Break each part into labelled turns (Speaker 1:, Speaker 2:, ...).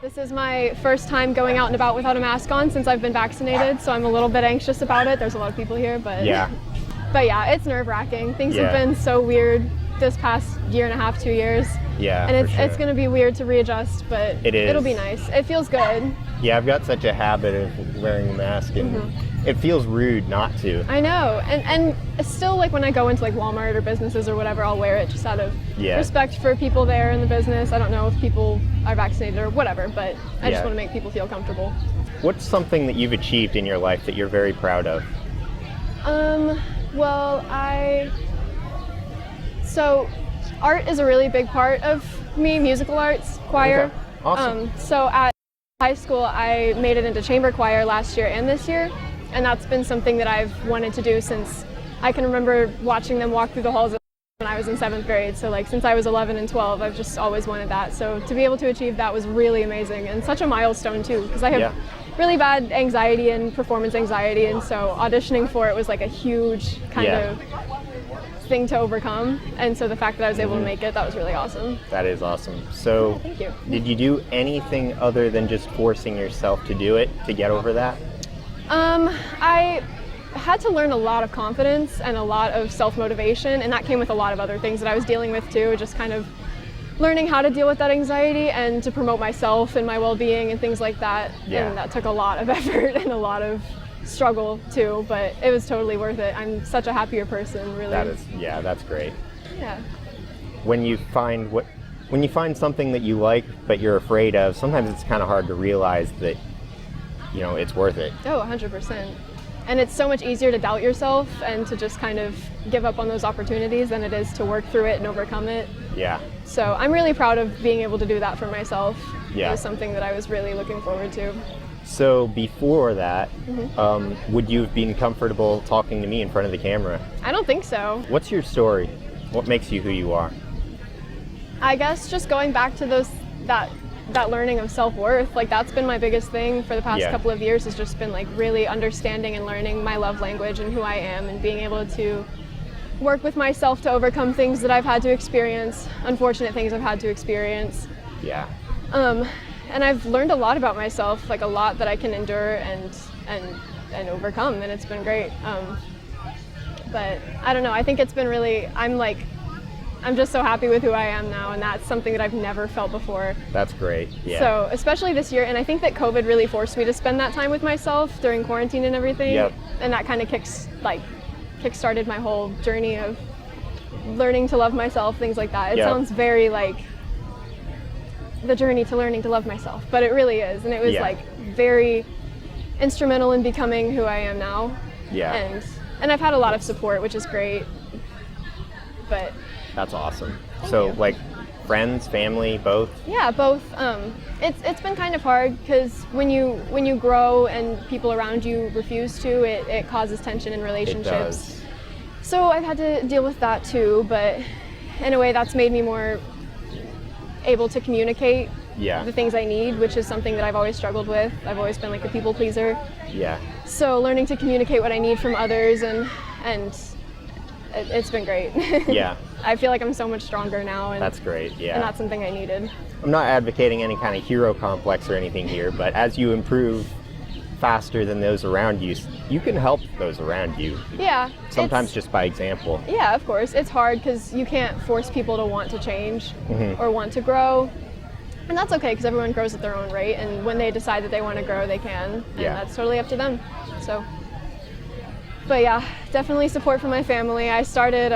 Speaker 1: This is my first time going out and about without a mask on since I've been vaccinated, so I'm a little bit anxious about it. There's a lot of people here, but
Speaker 2: Yeah.
Speaker 1: but yeah, it's nerve-wracking. Things
Speaker 2: Yeah.
Speaker 1: have been so weird this past year and a half, 2 years.
Speaker 2: Yeah,
Speaker 1: And
Speaker 2: for
Speaker 1: it's
Speaker 2: sure.
Speaker 1: going to be weird to readjust, but
Speaker 2: It is.
Speaker 1: it'll be nice. It feels good.
Speaker 2: Yeah, I've got such a habit of wearing a mask, and it feels rude not to.
Speaker 1: I know. And it's still like when I go into like Walmart or businesses or whatever, I'll wear it just out of
Speaker 2: Yeah.
Speaker 1: respect for people there in the business. I don't know if people are vaccinated or whatever, but I
Speaker 2: Yeah.
Speaker 1: just want to make people feel comfortable.
Speaker 2: What's something that you've achieved in your life that you're very proud of?
Speaker 1: Well, so art is a really big part of me, musical arts, choir.
Speaker 2: Okay. Awesome.
Speaker 1: So at high school, I made it into chamber choir last year and this year, and that's been something that I've wanted to do since I can remember watching them walk through the halls when I was in 7th grade. So like since I was 11 and 12, I've just always wanted that. So to be able to achieve that was really amazing and such a milestone too, because I have
Speaker 2: Yeah.
Speaker 1: really bad anxiety and performance anxiety, and so auditioning for it was like a huge kind
Speaker 2: Yeah.
Speaker 1: of thing to overcome, and so the fact that I was able to make it, that was really awesome.
Speaker 2: That is awesome. So,
Speaker 1: Thank you.
Speaker 2: did you do anything other than just forcing yourself to do it to get over that?
Speaker 1: I had to learn a lot of confidence and a lot of self-motivation, and that came with a lot of other things that I was dealing with too, just kind of learning how to deal with that anxiety and to promote myself and my well-being and things like that.
Speaker 2: Yeah.
Speaker 1: And that took a lot of effort and a lot of struggle too, but it was totally worth it. I'm such a happier person, really.
Speaker 2: That's great.
Speaker 1: Yeah.
Speaker 2: When you find something that you like but you're afraid of, sometimes it's kind of hard to realize that, it's worth it.
Speaker 1: Oh, 100%. And it's so much easier to doubt yourself and to just kind of give up on those opportunities than it is to work through it and overcome it.
Speaker 2: Yeah.
Speaker 1: So I'm really proud of being able to do that for myself.
Speaker 2: Yeah.
Speaker 1: It was something that I was really looking forward to.
Speaker 2: So before that, would you have been comfortable talking to me in front of the camera?
Speaker 1: I don't think so.
Speaker 2: What's your story? What makes you who you are?
Speaker 1: I guess just going back to that learning of self-worth, like that's been my biggest thing for the past
Speaker 2: Yeah.
Speaker 1: couple of years, has just been like really understanding and learning my love language and who I am, and being able to work with myself to overcome things that I've had to experience, unfortunate things I've had to experience.
Speaker 2: Yeah.
Speaker 1: And I've learned a lot about myself, like a lot that I can endure and overcome, and it's been great. But I don't know, I think it's been really, I'm just so happy with who I am now, and that's something that I've never felt before.
Speaker 2: That's great. Yeah.
Speaker 1: So especially this year, and I think that COVID really forced me to spend that time with myself during quarantine and everything.
Speaker 2: Yep.
Speaker 1: And that kind of kick-started my whole journey of learning to love myself, things like that. It
Speaker 2: Yep.
Speaker 1: sounds very like the journey to learning to love myself, but it really is, and it was
Speaker 2: Yeah.
Speaker 1: like very instrumental in becoming who I am now.
Speaker 2: Yeah.
Speaker 1: And I've had a lot of support, which is great. But
Speaker 2: That's awesome. So,
Speaker 1: you.
Speaker 2: like, friends, family, both?
Speaker 1: yeah, both. It's been kind of hard because when you grow and people around you refuse to, it causes tension in
Speaker 2: It
Speaker 1: relationships.
Speaker 2: does.
Speaker 1: So I've had to deal with that too, but in a way that's made me more able to communicate
Speaker 2: Yeah.
Speaker 1: the things I need, which is something that I've always struggled with. I've always been like a people pleaser.
Speaker 2: Yeah.
Speaker 1: So learning to communicate what I need from others, and it's been great.
Speaker 2: Yeah.
Speaker 1: I feel like I'm so much stronger now, and
Speaker 2: That's great. Yeah.
Speaker 1: and that's something I needed.
Speaker 2: I'm not advocating any kind of hero complex or anything here, but as you improve faster than those around you, you can help those around you.
Speaker 1: Yeah.
Speaker 2: Sometimes
Speaker 1: it's-
Speaker 2: just by example.
Speaker 1: Yeah, of course. It's hard because you can't force people to want to change
Speaker 2: Mm-hmm.
Speaker 1: or want to grow. And that's okay, because everyone grows at their own rate, and when they decide that they want to grow, they can. And
Speaker 2: Yeah.
Speaker 1: that's totally up to them. So, but yeah, definitely support from my family. I started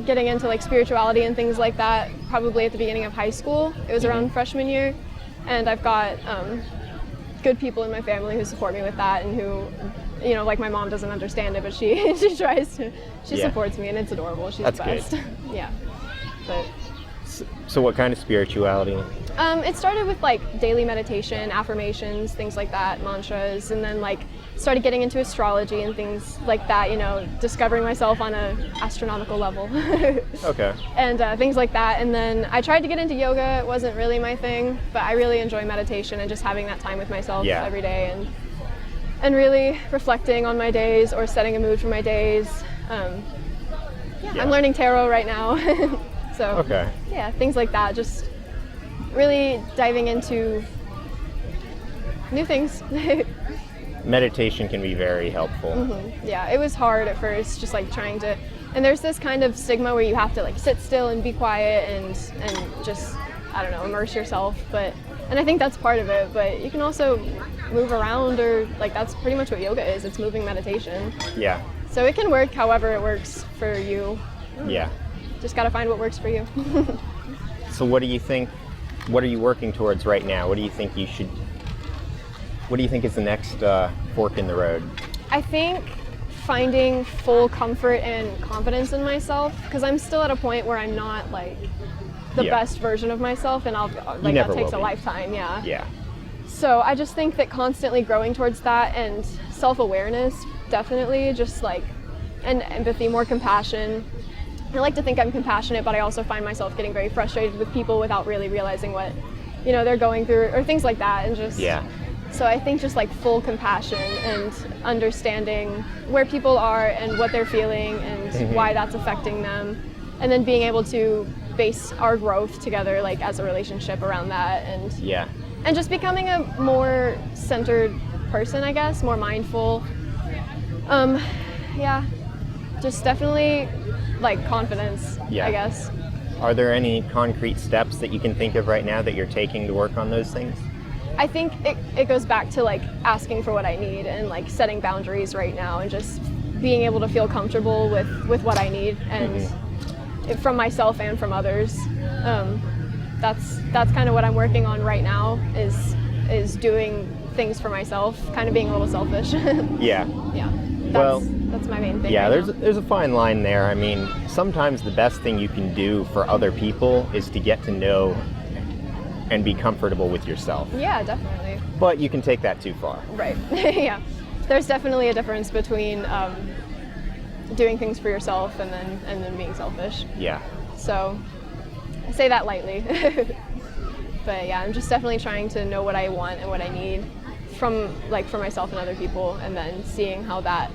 Speaker 1: getting into like spirituality and things like that probably at the beginning of high school. It was around freshman year, and I've got good people in my family who support me with that, and who, like my mom doesn't understand it, but she tries to, she
Speaker 2: Yeah.
Speaker 1: supports me, and it's adorable. She's
Speaker 2: That's
Speaker 1: the best.
Speaker 2: good.
Speaker 1: Yeah. But
Speaker 2: So what kind of spirituality?
Speaker 1: it started with like daily meditation, affirmations, things like that, mantras, and then like started getting into astrology and things like that, discovering myself on a astronomical level.
Speaker 2: Okay.
Speaker 1: And things like that. And then I tried to get into yoga. It wasn't really my thing, but I really enjoy meditation and just having that time with myself
Speaker 2: Yeah.
Speaker 1: every day, and really reflecting on my days or setting a mood for my days.
Speaker 2: Yeah.
Speaker 1: I'm learning tarot right now. So
Speaker 2: Okay.
Speaker 1: yeah, things like that. Just really diving into new things.
Speaker 2: Meditation can be very helpful.
Speaker 1: Yeah, it was hard at first, just like trying to, and there's this kind of stigma where you have to like sit still and be quiet and just, I don't know, immerse yourself. And I think that's part of it, but you can also move around, or like that's pretty much what yoga is. It's moving meditation.
Speaker 2: Yeah.
Speaker 1: So it can work however it works for you.
Speaker 2: Yeah.
Speaker 1: Just gotta find what works for you.
Speaker 2: So what do you think, what are you working towards right now? What do you think is the next fork in the road?
Speaker 1: I think finding full comfort and confidence in myself, because I'm still at a point where I'm not like the best version of myself, and that takes a lifetime.
Speaker 2: Yeah.
Speaker 1: So I just think that constantly growing towards that, and self-awareness, definitely, just like, and empathy, more compassion. I like to think I'm compassionate, but I also find myself getting very frustrated with people without really realizing what, they're going through, or things like that, and just.
Speaker 2: Yeah.
Speaker 1: So I think just like full compassion and understanding where people are and what they're feeling and why that's affecting them, and then being able to base our growth together, like as a relationship around that, and just becoming a more centered person, I guess, more mindful. Just definitely like confidence, I guess.
Speaker 2: Are there any concrete steps that you can think of right now that you're taking to work on those things?
Speaker 1: I think it goes back to like asking for what I need and like setting boundaries right now, and just being able to feel comfortable with what I need, and from myself and from others. That's kind of what I'm working on right now, is doing things for myself, kind of being a little selfish.
Speaker 2: Yeah.
Speaker 1: That's my main thing.
Speaker 2: Yeah,
Speaker 1: right
Speaker 2: there's a fine line there. I mean, sometimes the best thing you can do for other people is to get to know and be comfortable with yourself.
Speaker 1: Yeah, definitely.
Speaker 2: But you can take that too far.
Speaker 1: Right. Yeah. There's definitely a difference between doing things for yourself and then being selfish.
Speaker 2: Yeah.
Speaker 1: So I say that lightly. But yeah, I'm just definitely trying to know what I want and what I need for myself and other people, and then seeing how that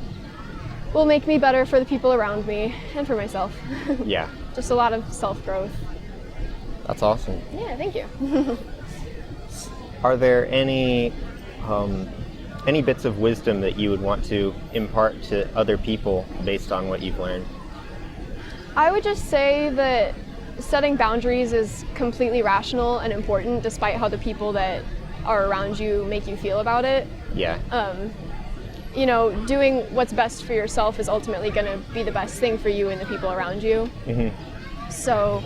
Speaker 1: will make me better for the people around me and for myself.
Speaker 2: Yeah.
Speaker 1: Just a lot of self-growth.
Speaker 2: That's awesome.
Speaker 1: Yeah, thank you.
Speaker 2: Are there any bits of wisdom that you would want to impart to other people based on what you've learned?
Speaker 1: I would just say that setting boundaries is completely rational and important, despite how the people that are around you make you feel about it.
Speaker 2: Yeah.
Speaker 1: Doing what's best for yourself is ultimately going to be the best thing for you and the people around you. So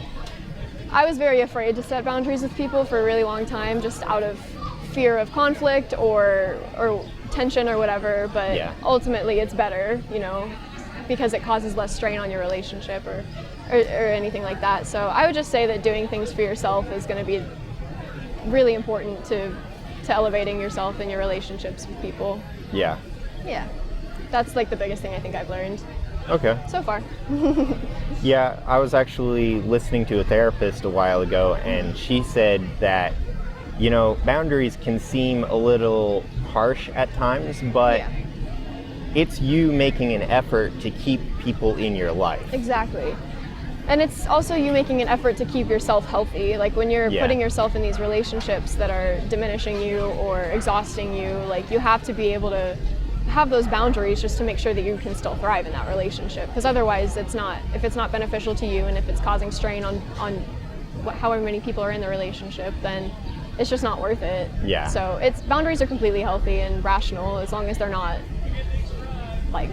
Speaker 1: I was very afraid to set boundaries with people for a really long time, just out of fear of conflict or tension or whatever, but ultimately it's better, because it causes less strain on your relationship or anything like that. So I would just say that doing things for yourself is going to be really important to elevating yourself and your relationships with people.
Speaker 2: Yeah.
Speaker 1: Yeah. That's like the biggest thing I think I've learned.
Speaker 2: Okay.
Speaker 1: So far.
Speaker 2: Yeah, I was actually listening to a therapist a while ago, and she said that, boundaries can seem a little harsh at times, but it's you making an effort to keep people in your life.
Speaker 1: Exactly. And it's also you making an effort to keep yourself healthy. Like when you're putting yourself in these relationships that are diminishing you or exhausting you, like you have to be able to have those boundaries just to make sure that you can still thrive in that relationship. Because otherwise, if it's not beneficial to you and if it's causing strain on however many people are in the relationship, then it's just not worth it.
Speaker 2: Yeah. So
Speaker 1: boundaries are completely healthy and rational, as long as they're not like,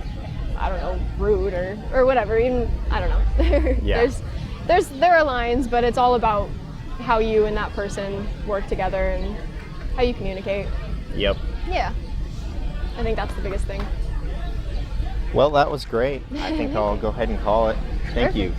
Speaker 1: I don't know, rude or whatever. Even, I don't know.
Speaker 2: Yeah.
Speaker 1: There are lines, but it's all about how you and that person work together and how you communicate.
Speaker 2: Yep.
Speaker 1: Yeah. I think that's the biggest thing.
Speaker 2: Well, that was great. I think I'll go ahead and call it. Thank you.